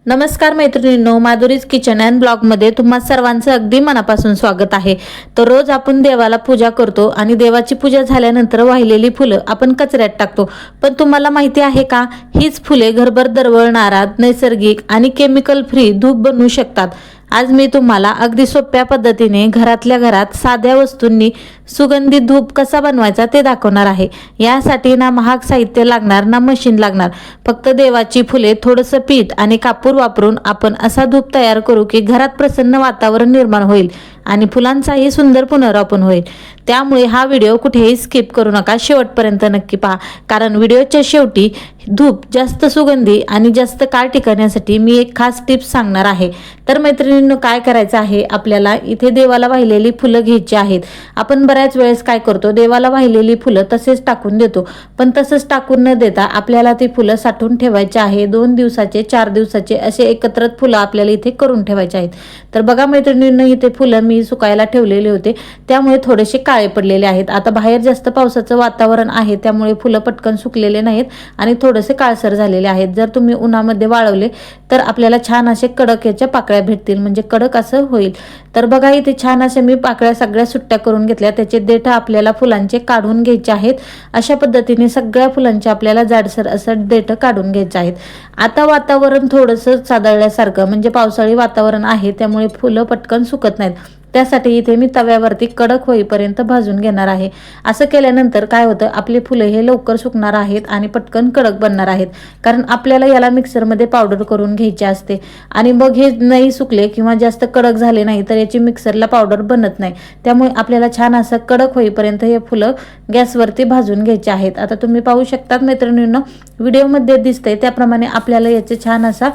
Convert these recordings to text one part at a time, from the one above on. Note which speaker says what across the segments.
Speaker 1: नमस्कार मैत्रिणींनो, Madhuri's kitchen and ब्लॉगमध्ये तुम्हा सर्वांचं अगदी मनापासून स्वागत आहे। तर रोज आपण देवाला पूजा करतो आणि देवाची पूजा झाल्यानंतर वाहिलेली फुलं आपण कचऱ्यात टाकतो। पण तुम्हाला माहिती आहे का, हीच फुले घरभर दरवळणारा नैसर्गिक आणि केमिकल फ्री धूप बनवू शकतात। आज मी तुम्हाला अगदी सोप्या पद्धतीने घरातल्या घरात साध्या वस्तूंनी सुगंधित धूप कसा बनवायचा ते दाखवणार आहे। यासाठी ना महाग साहित्य लागणार ना मशीन लागणार, फक्त देवाची फुले, थोडंसं पीठ आणि कापूर वापरून आपण असा धूप तयार करू की घरात प्रसन्न वातावरण निर्माण होईल आणि फुलांचाही सुंदर पुनरावलोकन होईल। त्यामुळे हा व्हिडिओ कुठेही स्किप करू नका, शेवटपर्यंत नक्की पहा, कारण व्हिडिओच्या शेवटी धूप जास्त सुगंधी आणि जास्त काळ टिकण्यासाठी मी एक खास टिप्स सांगणार आहे। तर मैत्रिणींनो, काय करायचं आहे, आपल्याला इथे देवाला वाहिलेली फुलं घ्यायची आहेत। आपण बऱ्याच वेळेस काय करतो, देवाला वाहिलेली फुलं तसेच टाकून देतो, पण तसंच टाकून न देता आपल्याला ती फुलं साठवून ठेवायची आहे। 2 दिवसाचे 4 दिवसाचे असे एकत्रित फुलं आपल्याला इथे करून ठेवायचे आहेत। तर बघा मैत्रिणींनो, इथे फुलं मी सुकायला ठेवलेले होते, त्यामुळे थोडेसे काळे पडलेले आहेत। आता बाहेर जास्त पावसाचं वातावरण आहे, त्यामुळे फुलं पटकन सुकलेले नाहीत आणि थोडेसे काळसर झालेले आहेत। जर तुम्ही उन्हामध्ये वाळवले तर आपल्याला छान असे कडक याच्या पाकळ्या भेटतील, म्हणजे कडक असं होईल। तर बघा, इथे छान अशा मी पाकळ्या सगळ्या सुट्ट्या करून घेतल्या, त्याचे देठ आपल्याला फुलांचे काढून घ्यायचे आहेत। अशा पद्धतीने सगळ्या फुलांचे आपल्याला जाडसर असं देठ काढून घ्यायचे आहेत। आता वातावरण थोडंसं सादळल्यासारखं, म्हणजे पावसाळी वातावरण आहे, त्यामुळे फुलं पटकन सुकत नाहीत। त्यासाठी इथे मी तव्यावरती कडक होईपर्यंत भाजून घेणार आहे। असं केल्यानंतर काय होतं, आपले फुले हे लवकर सुकणार आहेत आणि पटकन कडक बनणार आहेत, कारण आपल्याला याला मिक्सरमध्ये पावडर करून घ्यायचे असते। आणि मग हे नाही सुकले किंवा जास्त कडक झाले नाही तर याची मिक्सरला पावडर बनत नाही। त्यामुळे आपल्याला छान असं कडक होईपर्यंत हे फुलं गॅसवरती भाजून घ्यायचे आहेत। आता तुम्ही पाहू शकतात मैत्रिणींनो, व्हिडिओमध्ये दिसतंय त्याप्रमाणे आपल्याला याचे छान असा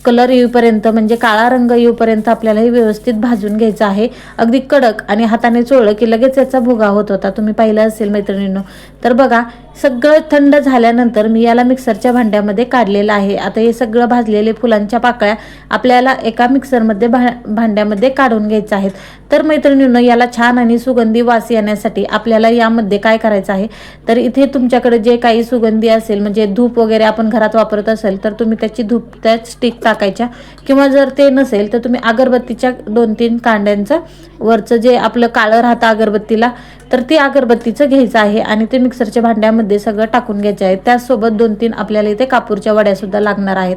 Speaker 1: कलर येईपर्यंत, म्हणजे काळा रंग येईपर्यंत आपल्याला हे व्यवस्थित भाजून घ्यायचं आहे। अगदी कडक, आणि हाताने चोळलं की लगेच याचा भुगा होत होता, तुम्ही पाहिलं असेल मैत्रिणींनो। तर बघा, सगळं थंड झाल्यानंतर मी याला मिक्सरच्या भांड्यामध्ये काढलेलं आहे। आता हे सगळं भाजलेले फुलांच्या पाकळ्या आपल्याला एका मिक्सरमध्ये भांड्यामध्ये काढून घ्यायचं आहेत। तर मैत्रिणींनो, याला छान आणि सुगंधी वास येण्यासाठी आपल्याला यामध्ये काय करायचं आहे, तर इथे तुमच्याकडे जे काही सुगंधी असेल, म्हणजे धूप वगैरे आपण घरात वापरत असेल तर तुम्ही त्याची धूप त्यात स्टिक टाकायच्या, किंवा जर ते नसेल तर तुम्ही अगरबत्तीच्या 2-3 कांड्यांचं वरचं जे आपलं काळं राहतं अगरबत्तीला, तर ते अगरबत्तीचं घ्यायचं आहे आणि ते मिक्सरच्या भांड्यामध्ये सगळं टाकून घ्यायचं आहे। त्याचसोबत 2-3 आपल्याला इथे कापूरच्या वड्या सुद्धा लागणार आहेत।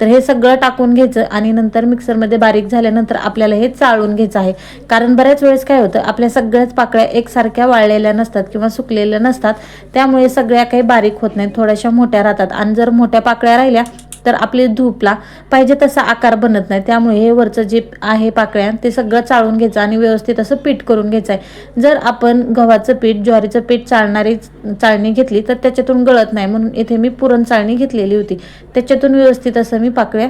Speaker 1: तर हे सगळं टाकून घ्यायचं आणि नंतर मिक्सरमध्ये बारीक झाल्यानंतर आपल्याला हे चाळून घ्यायचं आहे। कारण बऱ्याच वेळेस काय होतं, आपल्या सगळ्याच पाकळ्या एकसारख्या वाळलेल्या नसतात किंवा सुकलेल्या नसतात, त्यामुळे सगळ्या काही बारीक होत नाहीत, थोड्याशा मोठ्या राहतात। आणि जर मोठ्या पाकळ्या राहिल्या तर आपले धूपला पाहिजे तसा आकार बनत नाही। त्यामुळे हे वरचं जे आहे पाकळ्या ते सगळं चाळून घ्यायचं आणि व्यवस्थित असं पीठ करून घ्यायचं आहे। जर आपण गव्हाचं पीठ, ज्वारीचं पीठ चाळणी घेतली तर त्याच्यातून गळत नाही, म्हणून इथे मी पुरण चाळणी घेतलेली होती, त्याच्यातून व्यवस्थित असं मी पाकळ्या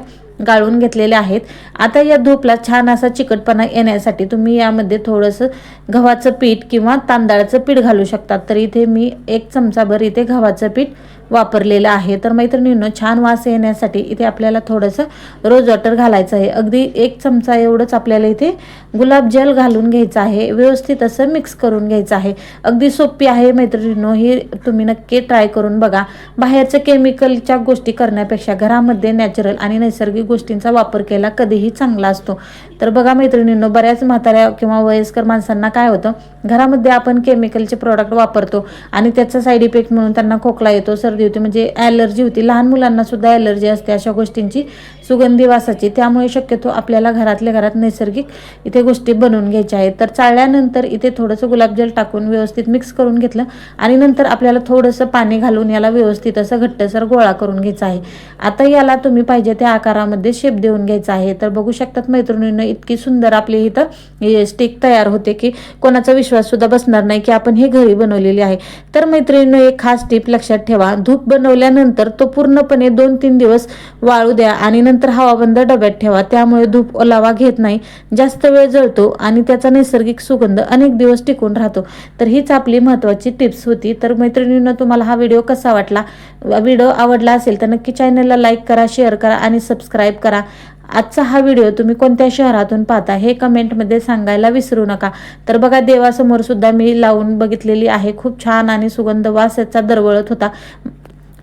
Speaker 1: गाळून घेतलेल्या आहेत। आता या धूपला छान असा चिकटपणा येण्यासाठी तुम्ही यामध्ये थोडंसं गव्हाचं पीठ किंवा तांदळाचं पीठ घालू शकतात। तर इथे मी 1 चमचाभर इथे गव्हाचं पीठ वापरलेलं आहे। तर मैत्रिणींनो, छान वास येण्यासाठी इथे आपल्याला थोडंसं रोज वॉटर घालायचं आहे। अगदी 1 चमचा एवढंच आपल्याला इथे गुलाबजल घालून घ्यायचं आहे, व्यवस्थित असं मिक्स करून घ्यायचं आहे। अगदी सोपी आहे मैत्रिणींनो, ही तुम्ही नक्की ट्राय करून बघा। बाहेरच्या केमिकलच्या गोष्टी करण्यापेक्षा घरामध्ये नॅचरल आणि नैसर्गिक गोष्टींचा वापर केला कधीही चांगला असतो। तर बघा मैत्रिणींनो, बऱ्याच म्हाताऱ्या किंवा वयस्कर माणसांना काय होतं, घरामध्ये आपण केमिकलचे प्रोडक्ट वापरतो आणि त्याचा साईड इफेक्ट म्हणून त्यांना खोकला येतो, सर्दी होती, म्हणजे ॲलर्जी होती। लहान मुलांना सुद्धा ॲलर्जी असते अशा गोष्टींची, सुगंधी वासाची। त्यामुळे शक्यतो आपल्याला घरातल्या घरात नैसर्गिक इथे गोष्टी बनवून घ्यायच्या आहेत। तर चाळल्यानंतर इथे थोडंसं गुलाबजल टाकून व्यवस्थित मिक्स करून घेतलं आणि नंतर आपल्याला थोडंसं पाणी घालून याला व्यवस्थित असं घट्टसर गोळा करून घ्यायचा आहे। आता याला तुम्ही पाहिजे त्या आकारामध्ये शेप देऊन घ्यायचा आहे। तर बघू शकतात मैत्रिणींनो, इतकी सुंदर आपली इथं स्टिक तयार होते की कोणाचा विश्वास सुद्धा बसणार नाही की आपण हे घरी बनवलेली आहे। तर मैत्रिणींनो, एक खास टिप लक्षात ठेवा, धूप बनवल्यानंतर तो पूर्णपणे 2-3 दिवस वाळू द्या आणि नंतर हवाबंद डब्यात ठेवा। त्यामुळे धूप ओलावा घेत नाही, जास्त वेळ जळतो आणि त्याचा नैसर्गिक सुगंध अनेक दिवस टिकून राहतो। तर हीच आपली महत्त्वाची टिप्स होती। तर मैत्रिणींनो, तुम्हाला हा व्हिडिओ कसा वाटला? व्हिडिओ आवडला असेल तर नक्की चॅनलला लाईक करा, शेअर करा आणि सबस्क्राईब करा। आजचा हा व्हिडिओ तुम्ही कोणत्या शहरातून पाहता हे कमेंटमध्ये सांगायला विसरू नका। तर बघा, देवासमोर सुद्धा मी लावून बघितलेली आहे, खूप छान आणि सुगंध वास याचा दरवळत होता।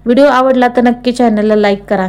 Speaker 1: व्हिडिओ आवडला तर नक्की चॅनलला लाईक करा।